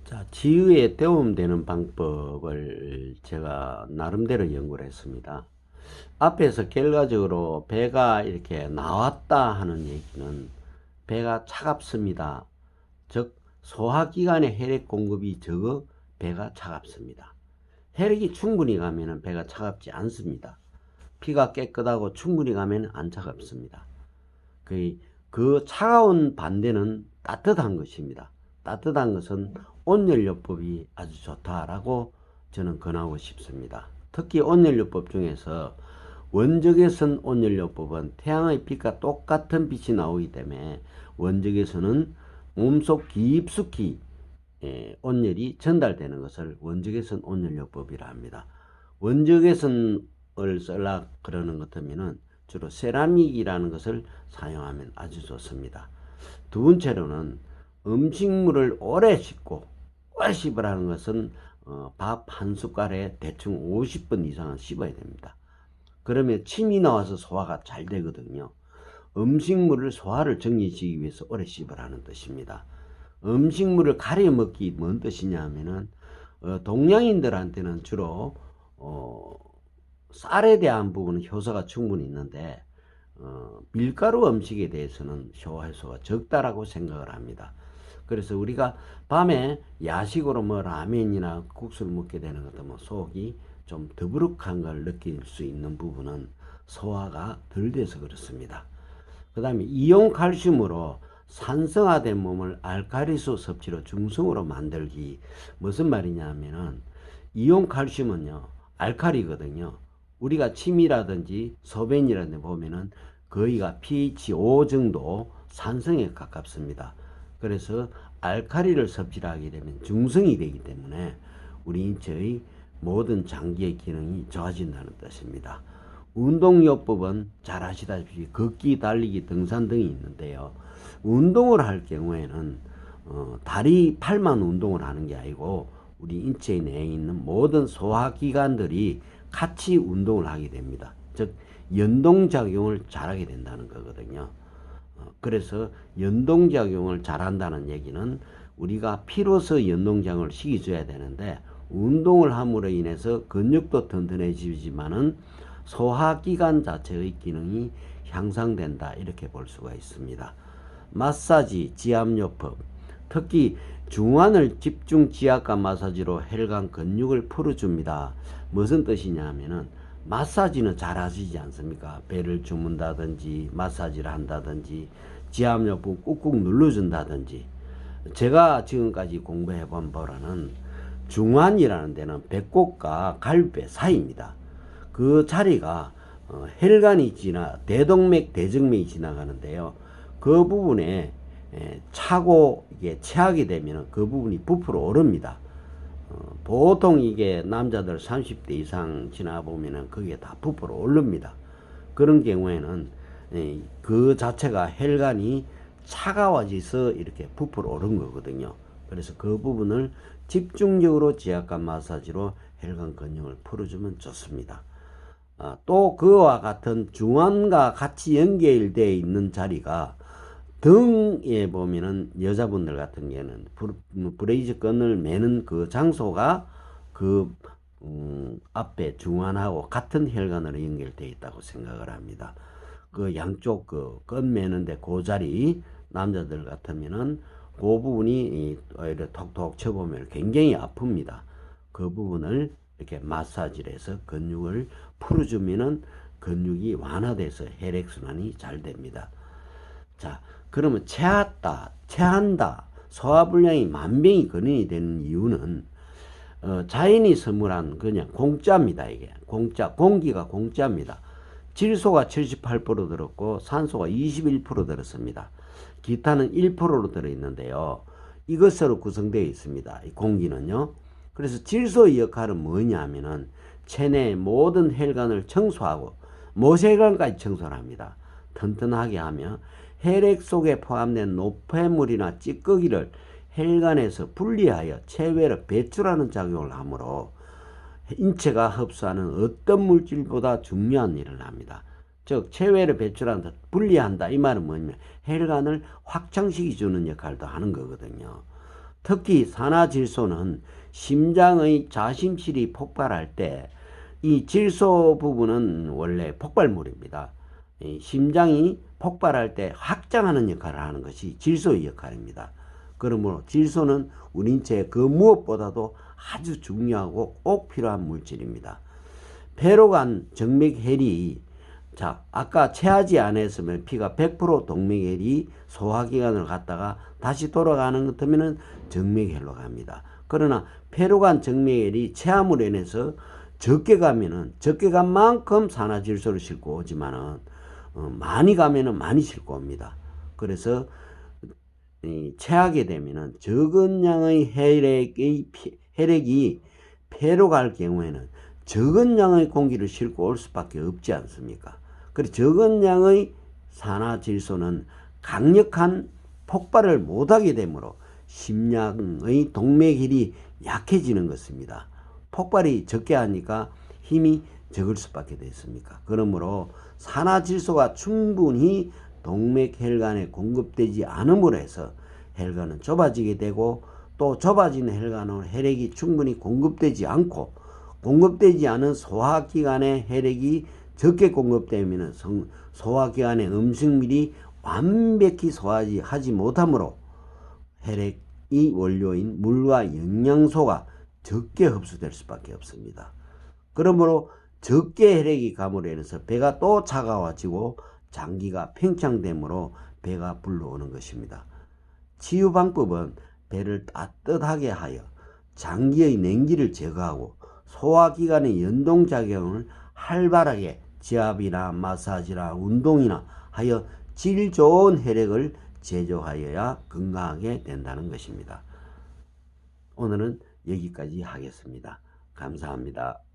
자, 지의에 도움되는 방법을 제가 나름대로 연구를 했습니다. 앞에서 결과적으로 배가 이렇게 나왔다 하는 얘기는 배가 차갑습니다. 즉, 소화기관의 혈액 공급이 적어 배가 차갑습니다. 혈액이 충분히 가면 배가 차갑지 않습니다. 피가 깨끗하고 충분히 가면 안 차갑습니다. 그 차가운 반대는 따뜻한 것입니다. 따뜻한 것은 온연료법이 아주 좋다라고 저는 권하고 싶습니다. 특히 온연료법 중에서 원적외선 온연료법은 태양의 빛과 똑같은 빛이 나오기 때문에 원적외선은 몸속 깊숙이 온열이 전달되는 것을 원적외선 온연료법이라 합니다. 원적외선을 쓰려 그러는 것 같으면은 주로 세라믹이라는 것을 사용하면 아주 좋습니다. 두 번째로는 음식물을 오래 씹고 오래 씹으라는 것은 밥 한 숟갈에 대충 50번 이상은 씹어야 됩니다. 그러면 침이 나와서 소화가 잘 되거든요. 음식물을 소화를 정리시키기 위해서 오래 씹으라는 뜻입니다. 음식물을 가려 먹기 뭔 뜻이냐 하면은 동양인들한테는 주로 쌀에 대한 부분은 효소가 충분히 있는데 밀가루 음식에 대해서는 효소가 적다라고 생각을 합니다. 그래서 우리가 밤에 야식으로 뭐 라면이나 국수를 먹게 되는 것도 뭐 속이 좀 더부룩한 걸 느낄 수 있는 부분은 소화가 덜 돼서 그렇습니다. 그 다음에 이온 칼슘으로 산성화된 몸을 알칼리수 섭취로 중성으로 만들기. 무슨 말이냐 하면은 이온 칼슘은요 알칼리거든요. 우리가 침이라든지 소변이라든지 보면은 거의가 pH 5 정도 산성에 가깝습니다. 그래서 알칼리를 섭취하게 되면 중성이 되기 때문에 우리 인체의 모든 장기의 기능이 좋아진다는 뜻입니다. 운동요법은 잘 아시다시피 걷기, 달리기, 등산 등이 있는데요. 운동을 할 경우에는 다리, 팔만 운동을 하는 게 아니고 우리 인체 내에 있는 모든 소화기관들이 같이 운동을 하게 됩니다. 즉 연동작용을 잘하게 된다는 거거든요. 그래서 연동작용을 잘한다는 얘기는 우리가 피로서 연동작용을 시켜줘야 되는데 운동을 함으로 인해서 근육도 튼튼해지지만은 소화기관 자체의 기능이 향상된다 이렇게 볼 수가 있습니다. 마사지, 지압요법, 특히 중환을 집중 지압과 마사지로 혈관 근육을 풀어줍니다. 무슨 뜻이냐 하면은 마사지는 잘 하시지 않습니까? 배를 주문다든지 마사지를 한다든지 지압요법 꾹꾹 눌러준다든지. 제가 지금까지 공부해 본 바로는 중환이라는 데는 배꼽과 갈비뼈 사이입니다. 그 자리가 혈관이 대동맥, 대정맥이 지나가는데요. 그 부분에 차고 이게 체하게 되면 그 부분이 부풀어 오릅니다. 보통 이게 남자들 30대 이상 지나 보면은 그게 다 부풀어 오릅니다. 그런 경우에는 그 자체가 혈관이 차가워져서 이렇게 부풀어 오른 거거든요. 그래서 그 부분을 집중적으로 지압과 마사지로 혈관 근육을 풀어주면 좋습니다. 또 그와 같은 중환과 같이 연결되어 있는 자리가 등에 보면은 여자분들 같은 경우는 브레이즈 끈을 매는 그 장소가 그 앞에 중환하고 같은 혈관으로 연결되어 있다고 생각을 합니다. 그 양쪽 그 끈 매는데 그 자리 남자들 같으면은 그 부분이 이렇게 톡톡 쳐보면 굉장히 아픕니다. 그 부분을 이렇게 마사지를 해서 근육을 풀어주면은 근육이 완화돼서 혈액순환이 잘 됩니다. 자, 그러면 체한다, 소화불량이 만병이 근원이 되는 이유는 자연이 선물한 그냥 공짜입니다. 이게 공짜, 공기가 공짜입니다. 질소가 78% 들었고 산소가 21% 들었습니다. 기타는 1%로 들어있는데요. 이것으로 구성되어 있습니다. 이 공기는요. 그래서 질소의 역할은 뭐냐 하면은 체내의 모든 혈관을 청소하고 모세혈관까지 청소를 합니다. 튼튼하게 하며 혈액 속에 포함된 노폐물이나 찌꺼기를 혈관에서 분리하여 체외로 배출하는 작용을 하므로 인체가 흡수하는 어떤 물질보다 중요한 일을 합니다. 즉 체외로 배출한다, 분리한다 이 말은 뭐냐면 혈관을 확장시켜주는 역할도 하는 거거든요. 특히 산화질소는 심장의 자심실이 폭발할 때 이 질소 부분은 원래 폭발물입니다. 이 심장이 폭발할 때 확장하는 역할을 하는 것이 질소의 역할입니다. 그러므로 질소는 우리 인체에 그 무엇보다도 아주 중요하고 꼭 필요한 물질입니다. 폐로 간 정맥혈이, 자, 아까 체하지 않았으면 피가 100% 동맥혈이 소화기관을 갔다가 다시 돌아가는 것 같으면 정맥혈로 갑니다. 그러나 폐로 간 정맥혈이 체함으로 인해서 적게 가면은 적게 간 만큼 산화질소를 싣고 오지만은 많이 가면은 많이 싣고 옵니다. 그래서 체하게 되면은 적은 양의 혈액이 폐로 갈 경우에는 적은 양의 공기를 싣고 올 수밖에 없지 않습니까? 그래서 적은 양의 산화질소는 강력한 폭발을 못하게 되므로 심장의 동맥혈이 약해지는 것입니다. 폭발이 적게 하니까 힘이 적을 수밖에 됐습니까? 그러므로 산화질소가 충분히 동맥혈관에 공급되지 않음으로 해서 혈관은 좁아지게 되고, 또 좁아진 혈관으로 혈액이 충분히 공급되지 않고, 공급되지 않은 소화기관에 혈액이 적게 공급되면 소화기관의 음식물이 완벽히 소화하지 못하므로 혈액이 원료인 물과 영양소가 적게 흡수될 수밖에 없습니다. 그러므로 적게 혈액이 감으로 인해서 배가 또 차가워지고 장기가 팽창되므로 배가 불러오는 것입니다. 치유 방법은 배를 따뜻하게 하여 장기의 냉기를 제거하고 소화기관의 연동작용을 활발하게 지압이나 마사지나 운동이나 하여 질 좋은 혈액을 제조하여야 건강하게 된다는 것입니다. 오늘은 여기까지 하겠습니다. 감사합니다.